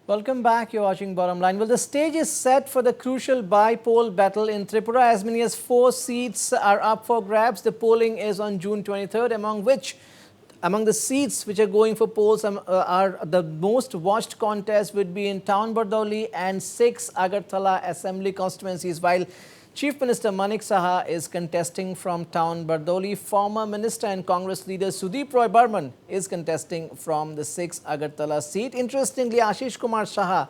Welcome back. You're watching Bottom Line. Well, the stage is set for the crucial by-poll battle in Tripura. As many as 4 seats are up for grabs. The polling is on June 23rd, among the seats which are going for polls are the most watched contests would be in Town Bardoli and 6 Agartala assembly constituencies, while Chief Minister Manik Saha is contesting from Town Bardoli. Former Minister and Congress leader Sudeep Roy Burman is contesting from the 6 Agartala seat. Interestingly, Ashish Kumar Saha,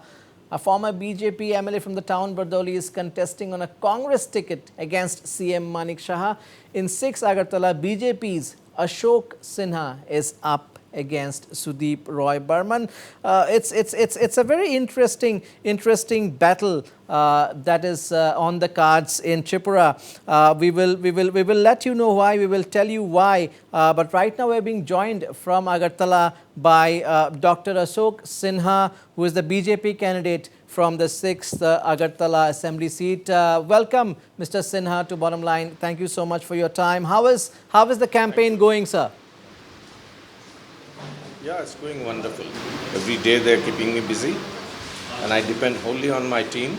a former BJP MLA from the Town Bardoli, is contesting on a Congress ticket against CM Manik Saha. In 6 Agartala, BJP's Ashok Sinha is up against Sudeep Roy Burman. It's a very interesting battle that is on the cards in Tripura. We will let you know why. We will tell you why. But right now we're being joined from Agartala by Dr. Ashok Sinha, who is the BJP candidate from the 6th Agartala Assembly seat. Welcome, Mr. Sinha, to Bottom Line. Thank you so much for your time. How is the campaign going, sir? Yeah, it's going wonderful. Every day they're keeping me busy, and I depend wholly on my team,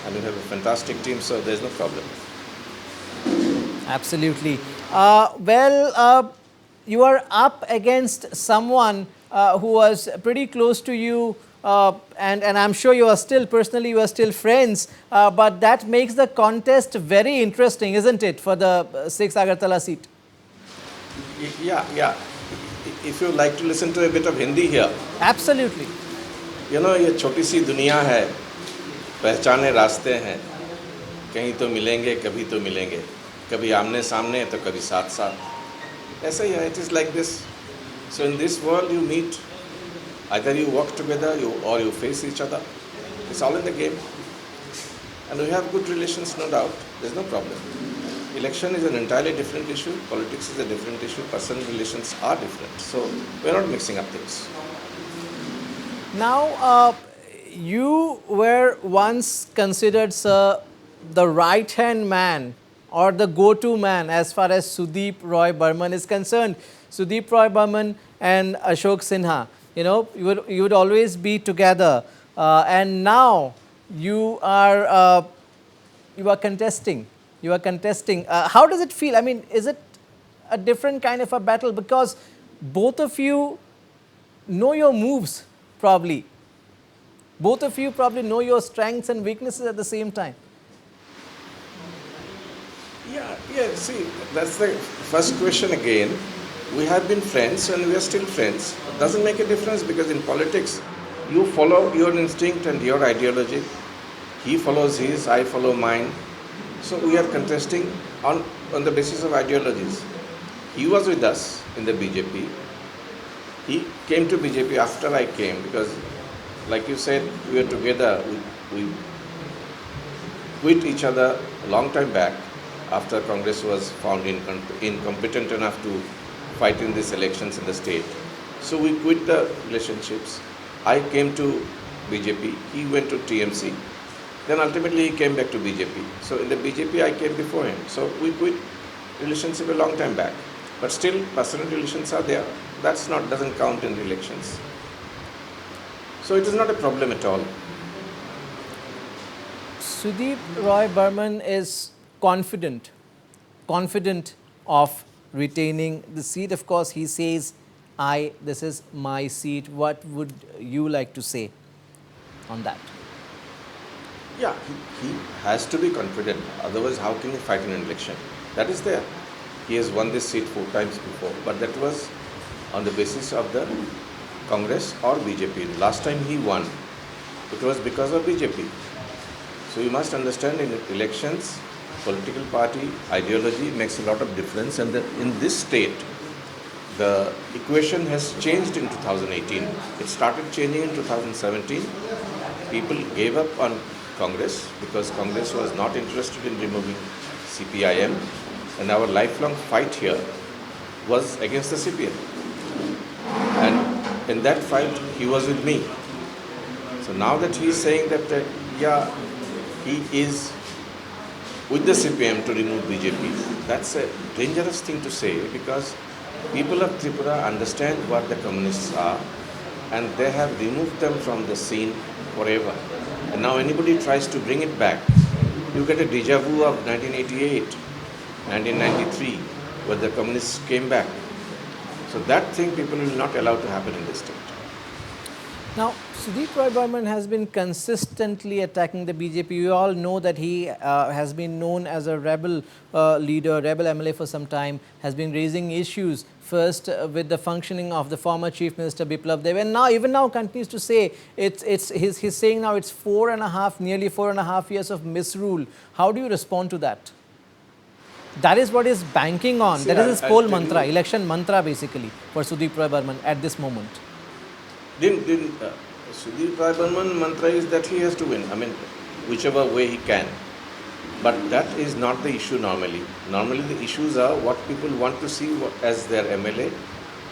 and we have a fantastic team, so there's no problem. Absolutely. You are up against someone who was pretty close to you, and I'm sure you are still friends, but that makes the contest very interesting, isn't it, for the 6th Agartala seat? Yeah. If you like to listen to a bit of Hindi here. Absolutely. You know, ये छोटी सी दुनिया है, पहचाने रास्ते हैं, कहीं तो मिलेंगे, कभी आमने सामने तो कभी साथ साथ. ऐसा ही है, it is like this. So in this world you meet, either you work together or you face each other. It's all in the game. And we have good relations, no doubt. There's no problem. Election is an entirely different issue. Politics is a different issue. Personal relations are different. So we're not mixing up things. Now, you were once considered, sir, the right-hand man or the go-to man as far as Sudeep Roy Burman is concerned. Sudeep Roy Burman and Ashok Sinha, you know, you would always be together. And now you are contesting. How does it feel? I mean, is it a different kind of a battle? Because both of you know your moves, probably. Both of you probably know your strengths and weaknesses at the same time. Yeah, see, that's the first question again. We have been friends and we are still friends. It doesn't make a difference because in politics, you follow your instinct and your ideology. He follows his, I follow mine. So we are contesting on the basis of ideologies. He was with us in the BJP. He came to BJP after I came because, like you said, we were together. We quit each other a long time back after Congress was found incompetent enough to fight in these elections in the state. So we quit the relationships. I came to BJP. He went to TMC. Then ultimately he came back to BJP. So in the BJP I came before him. So we quit relationship a long time back. But still personal relations are there. Doesn't count in elections. So it is not a problem at all. Sudeep Roy Burman is confident of retaining the seat. Of course, he says, this is my seat. What would you like to say on that? Yeah, he has to be confident. Otherwise, how can he fight in an election? That is there. He has won this seat 4 times before, but that was on the basis of the Congress or BJP. Last time he won, it was because of BJP. So you must understand in elections, political party ideology makes a lot of difference, and in this state, the equation has changed in 2018. It started changing in 2017. People gave up on Congress because Congress was not interested in removing CPIM, and our lifelong fight here was against the CPM. And in that fight, he was with me. So now that he is saying that, he is with the CPM to remove BJP, that's a dangerous thing to say because people of Tripura understand what the communists are. and they have removed them from the scene forever. And now anybody tries to bring it back, you get a deja vu of 1988, 1993, where the communists came back. So that thing people will not allow to happen in this state. Now, Sudeep Roy Burman has been consistently attacking the BJP. We all know that he has been known as a rebel leader, rebel MLA for some time, has been raising issues first with the functioning of the former Chief Minister Biplab Dev, and now even now continues to say he's saying now it's nearly 4.5 years of misrule. How do you respond to that? That is what he's banking on. See, that is his poll tell mantra, you- election mantra basically for Sudeep Roy Burman at this moment. Sudhir Burman mantra is that he has to win. I mean, whichever way he can. But that is not the issue normally. Normally the issues are what people want to see as their MLA,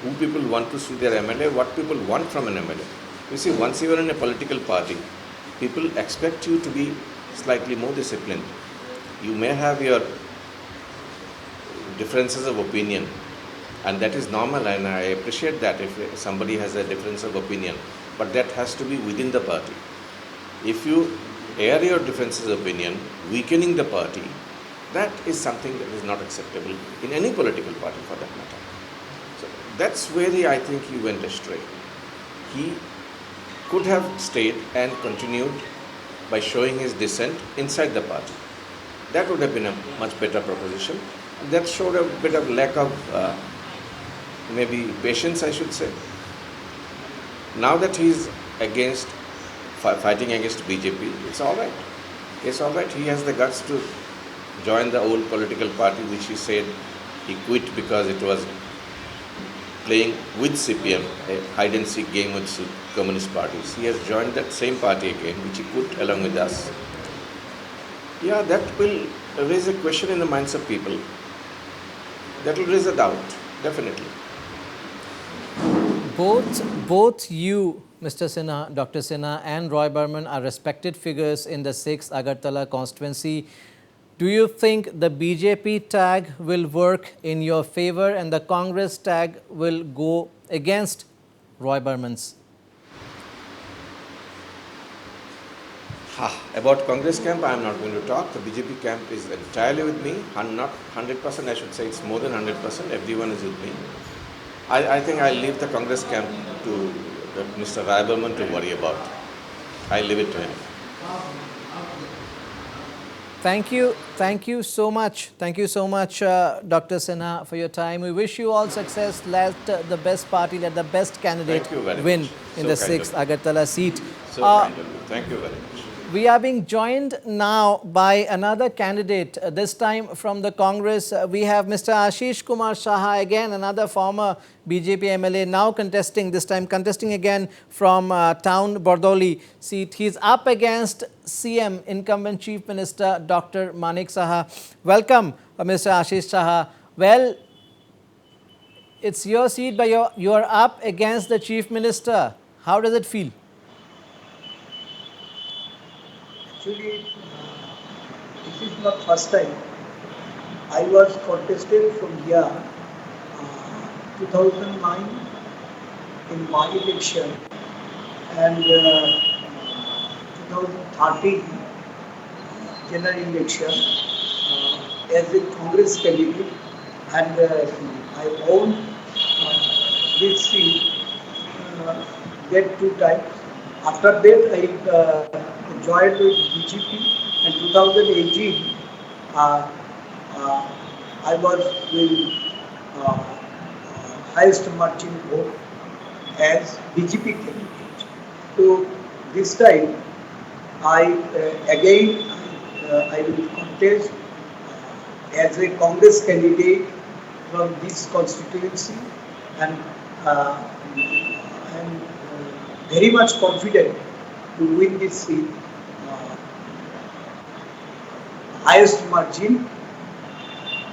who people want to see their MLA, what people want from an MLA. You see, once you are in a political party, people expect you to be slightly more disciplined. You may have your differences of opinion, and that is normal, and I appreciate that if somebody has a difference of opinion, but that has to be within the party. If you air your differences of opinion, weakening the party, that is something that is not acceptable in any political party for that matter. So that's where I think he went astray. He could have stayed and continued by showing his dissent inside the party. That would have been a much better proposition. That showed a bit of lack of maybe patience, I should say. Now that he's fighting against BJP, it's all right. It's all right. He has the guts to join the old political party, which he said he quit because it was playing with CPM, a hide and seek game with communist parties. He has joined that same party again, which he quit along with us. Yeah, that will raise a question in the minds of people. That will raise a doubt, definitely. Both you, Mr. Sinha, Dr. Sinha and Roy Burman are respected figures in the 6th Agartala constituency. Do you think the BJP tag will work in your favor and the Congress tag will go against Roy Burman's? About Congress camp, I am not going to talk. The BJP camp is entirely with me. Not 100%, I should say. It's more than 100%. Everyone is with me. I think I'll leave the Congress camp to Mr. Roy Burman to worry about. I'll leave it to him. Thank you so much. Thank you so much, Dr. Sinha, for your time. We wish you all success. Let the best party, let the best candidate win in the 6th Agartala seat. So kind of you. Thank you very much. We are being joined now by another candidate, this time from the Congress. We have Mr. Ashish Kumar Saha, again another former BJP MLA, now contesting, this time contesting again from town Bardoli seat. He's up against CM, incumbent Chief Minister Dr. Manik Saha. Welcome, Mr. Ashish Saha. Well, it's your seat, but you're up against the Chief Minister. How does it feel? Actually, this is not first time. I was contested from here 2009 in my election and 2013 general election as a Congress candidate, and I won this seat that 2 times. After that, I joined with BJP. In 2018, I was the highest margin vote as BJP candidate. So this time, I will contest as a Congress candidate from this constituency, and I am very much confident to win this seat. Highest margin,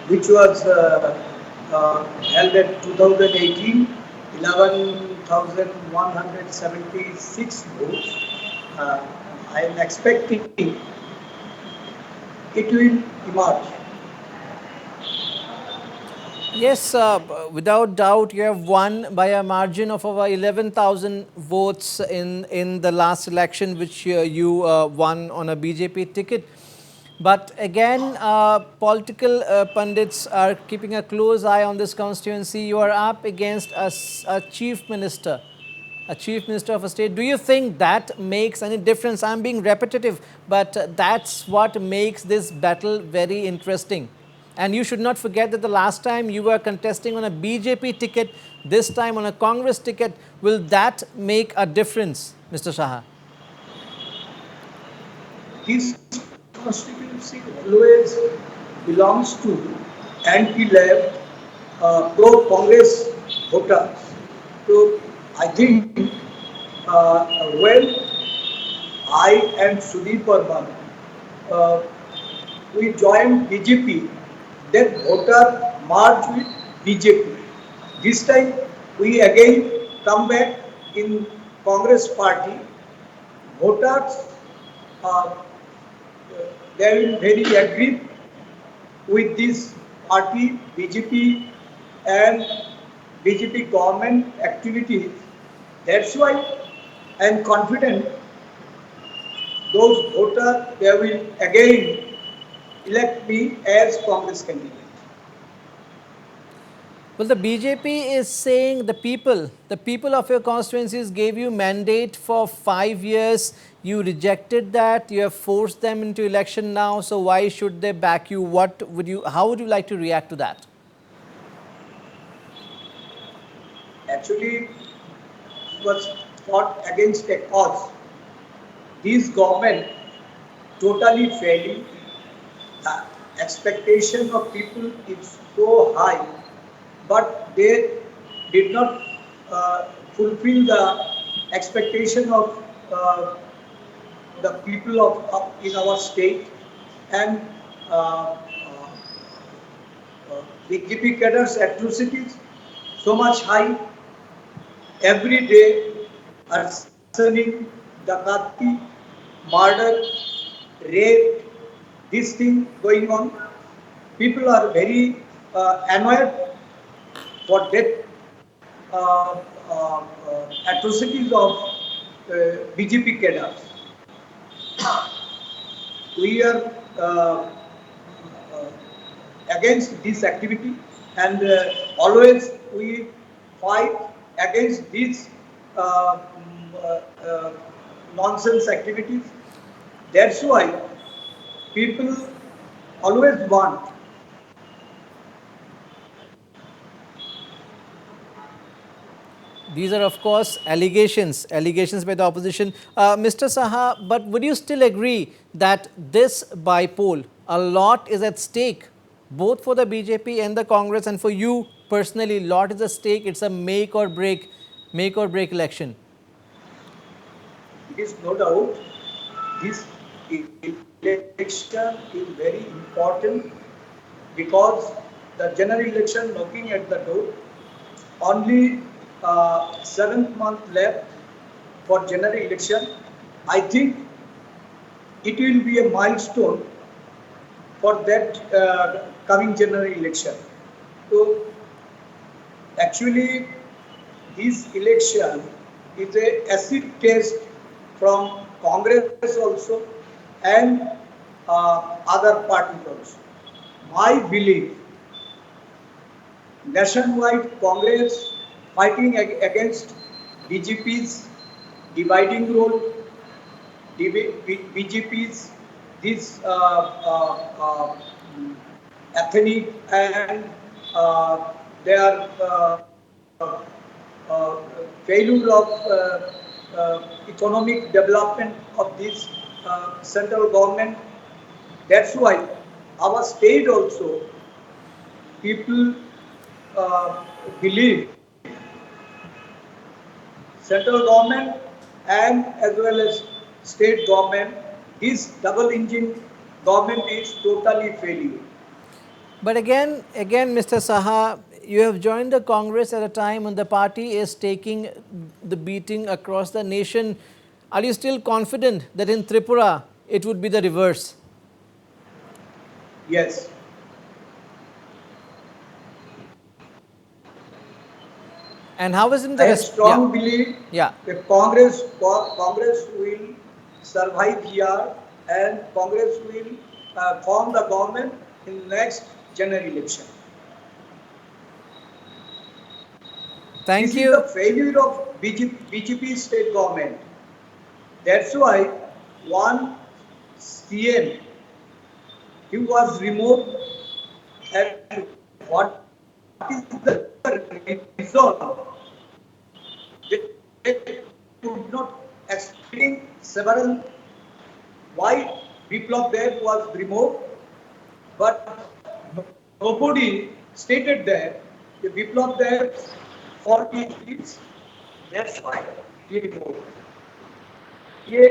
which was held at 2018, 11,176 votes. I am expecting it will emerge. Yes, without doubt, you have won by a margin of over 11,000 votes in the last election, which you won on a BJP ticket. But again, political pundits are keeping a close eye on this constituency. You are up against a chief minister, a chief minister of a state. Do you think that makes any difference? I'm being repetitive, but that's what makes this battle very interesting. And you should not forget that the last time you were contesting on a BJP ticket, this time on a Congress ticket. Will that make a difference, Mr. Saha? This constituency always belongs to anti-left, pro-Congress voters. So I think when I and Sudeep Verma uh, we joined BJP, then voter merged with BJP. This time we again come back in Congress party. Voters uh, they will very agree with this party, BJP and BJP government activities. That's why I am confident those voters they will again elect me as Congress candidate. Well, the BJP is saying the people of your constituencies gave you mandate for 5 years. You rejected that. You have forced them into election now. So why should they back you? How would you like to react to that? Actually, was fought against a cause. This government totally failing. The expectation of people is so high, but they did not fulfill the expectation of the people of in our state, and uh, BJP cadres atrocities so much high every day, arsoning, dakati, murder, rape, this thing going on. People are very annoyed for that atrocities of BJP cadres. We are against this activity, and always we fight against these nonsense activities. That's why people always want. These are, of course, allegations by the opposition. Mr. Saha, but would you still agree that this bypoll, a lot is at stake, both for the BJP and the Congress, and for you personally, lot is at stake. It's a make or break election. It is no doubt this election is very important because the general election knocking at the door. Only 7th month left for general election. I think it will be a milestone for that coming general election. So actually, this election is a acid test from Congress also and other parties also. My belief, nationwide Congress fighting against BJP's dividing role, BJP's this ethnic and their failure of economic development of this central government. That's why our state also people believe central government and as well as state government, this double engine government is totally failing. But again, Mr. Saha, you have joined the Congress at a time when the party is taking the beating across the nation. Are you still confident that in Tripura it would be the reverse? Yes, And how is in I the have strong belief yeah. that Congress will survive here and Congress will form the government in the next general election. Thank This is the you. failure of BJP state government. That's why one CM he was removed, and what is the reason? They could not explain several why Biplab Dev was removed, but nobody stated that the Biplab Dev fault is that's why he removed. ये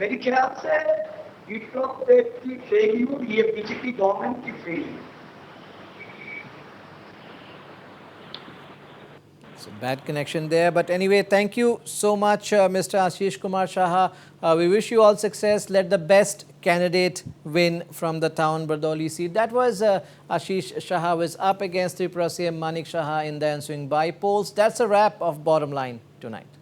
मेरे ख्याल से विप्लव देव की failure ये BJP government की failure. So bad connection there. But anyway, thank you so much, Mr. Ashish Kumar Shah. We wish you all success. Let the best candidate win from the town Bardoli seat. That was Ashish Shah was up against Tripura CM Manik Shah in the ensuing by polls. That's a wrap of Bottom Line tonight.